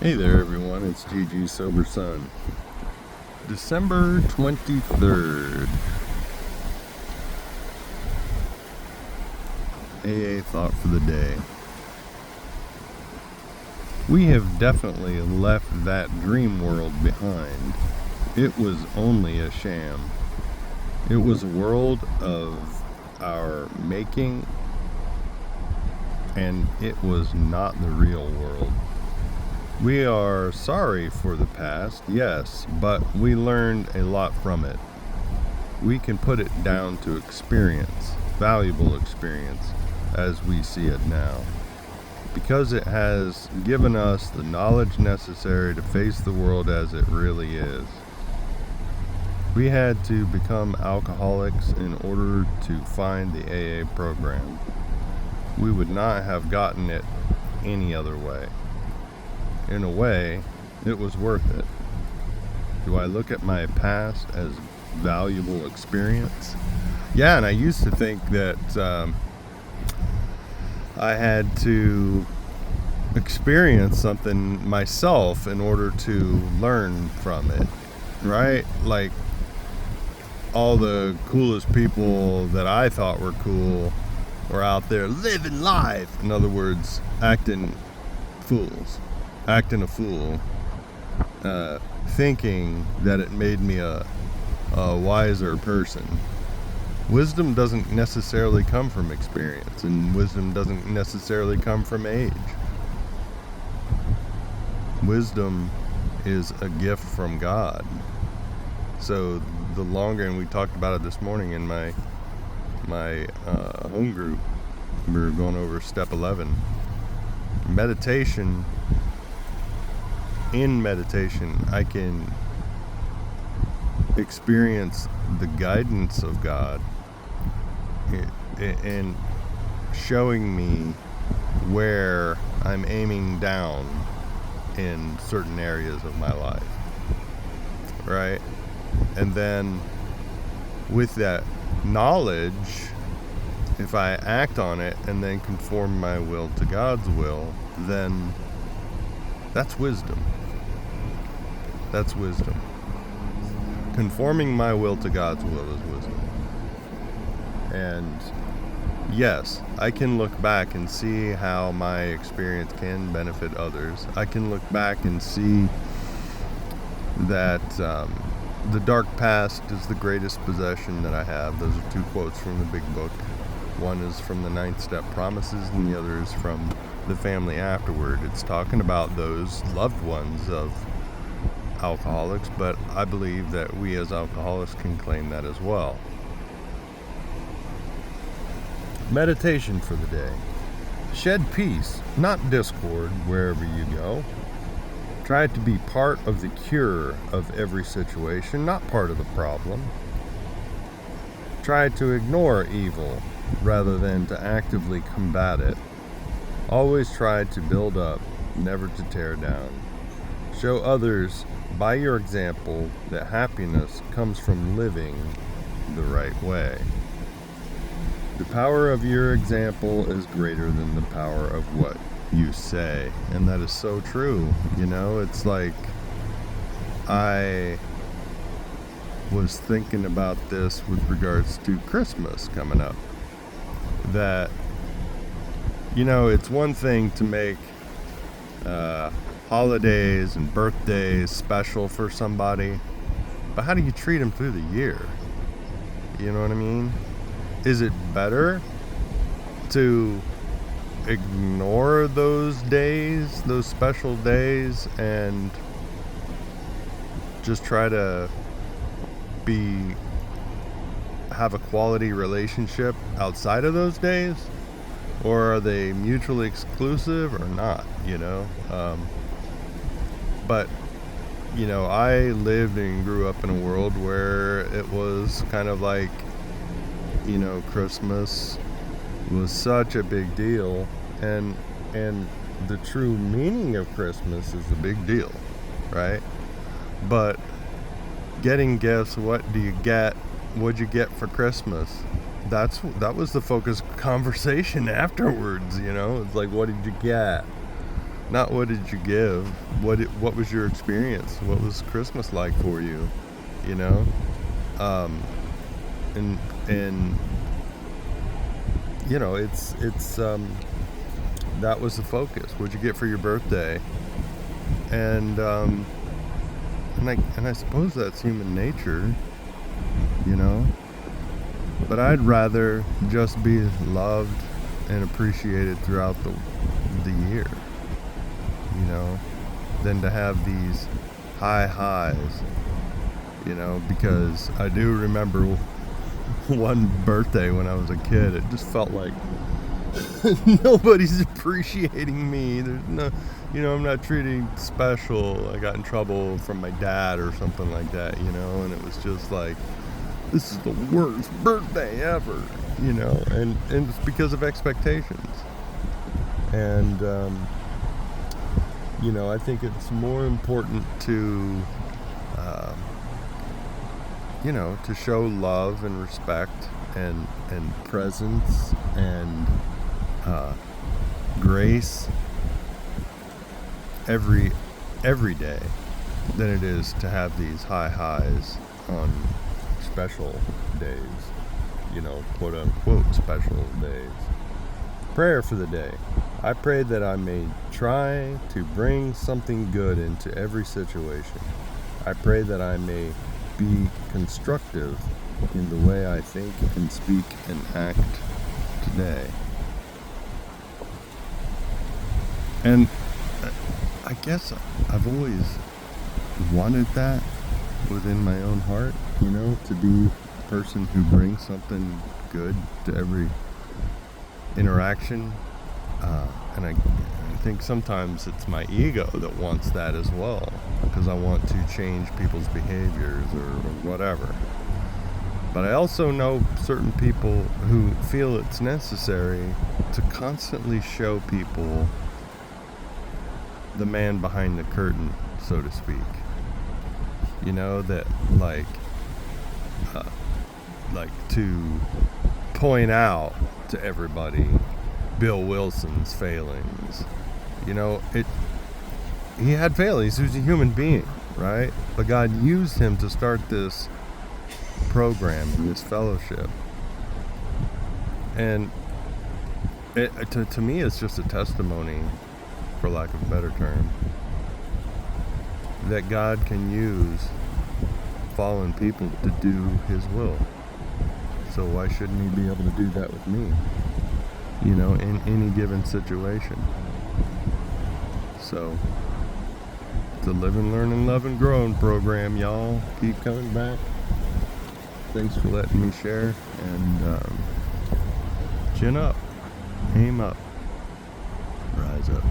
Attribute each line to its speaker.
Speaker 1: Hey there, everyone. It's GG Sober Sun. December 23rd. AA thought for the day. We have definitely left that dream world behind. It was only a sham. It was a world of our making, and it was not the real world. We are sorry for the past, yes, but we learned a lot from it. We can put it down to experience, valuable experience, as we see it now, because it has given us the knowledge necessary to face the world as it really is. We had to become alcoholics in order to find the AA program. We would not have gotten it any other way. In a way, it was worth it. Do I look at my past as valuable experience? Yeah, and I used to think that I had to experience something myself in order to learn from it, right? Like, all the coolest people that I thought were cool were out there living life. In other words, acting a fool, thinking that it made me a wiser person. Wisdom doesn't necessarily come from experience, and wisdom doesn't necessarily come from age. Wisdom is a gift from God. So the longer, and we talked about it this morning in my home group, we were going over step 11. In meditation, I can experience the guidance of God and showing me where I'm aiming down in certain areas of my life, right? And then with that knowledge, if I act on it and then conform my will to God's will, then that's wisdom. That's wisdom. Conforming my will to God's will is wisdom. And yes, I can look back and see how my experience can benefit others. I can look back and see that the dark past is the greatest possession that I have. Those are two quotes from the Big Book. One is from the 9th Step Promises, and the other is from The Family Afterward. It's talking about those loved ones of alcoholics, but I believe that we as alcoholics can claim that as well. Meditation for the day. Shed peace, not discord, wherever you go. Try to be part of the cure of every situation, not part of the problem. Try to ignore evil rather than to actively combat it. Always try to build up, never to tear down. Show others by your example that happiness comes from living the right way. The power of your example is greater than the power of what you say. And that is so true. You know, it's like I was thinking about this with regards to Christmas coming up. That, you know, it's one thing to make holidays and birthdays special for somebody, but how do you treat them through the year? You know what I mean? Is it better to ignore those days, those special days, and just try to have a quality relationship outside of those days? Or are they mutually exclusive or not, you know? But, you know, I lived and grew up in a world where it was kind of like, you know, Christmas was such a big deal, and the true meaning of Christmas is a big deal, right? But getting gifts, what do you get? What'd you get for Christmas? That was the focus conversation afterwards, you know? It's like, what did you get? Not what did you give, what was your experience? What was Christmas like for you? You know? Um, and you know, it's that was the focus. What'd you get for your birthday? And I suppose that's human nature, you know. But I'd rather just be loved and appreciated throughout the year, you know, than to have these high highs, you know, because I do remember one birthday when I was a kid, it just felt like nobody's appreciating me. There's no, you know, I'm not treating special. I got in trouble from my dad or something like that, you know, and it was just like, this is the worst birthday ever, you know, and it's because of expectations. And, you know, I think it's more important to, you know, to show love and respect and presence and grace every day than it is to have these high highs on special days, you know, quote unquote special days. Prayer for the day. I pray that I may try to bring something good into every situation. I pray that I may be constructive in the way I think and speak and act today. And I guess I've always wanted that within my own heart, you know, to be a person who brings something good to every interaction. And I think sometimes it's my ego that wants that as well, because I want to change people's behaviors or whatever. But I also know certain people who feel it's necessary to constantly show people the man behind the curtain, so to speak. You know, that like to point out to everybody Bill Wilson's failings. You know, he had failings. He was a human being, right? But God used him to start this program, this fellowship. And to me, it's just a testimony, for lack of a better term, that God can use fallen people to do His will. So why shouldn't He be able to do that with me? You know, in any given situation. So, the Live and Learn and Love and Growing program, y'all. Keep coming back. Thanks for letting me share. And chin up, aim up, rise up.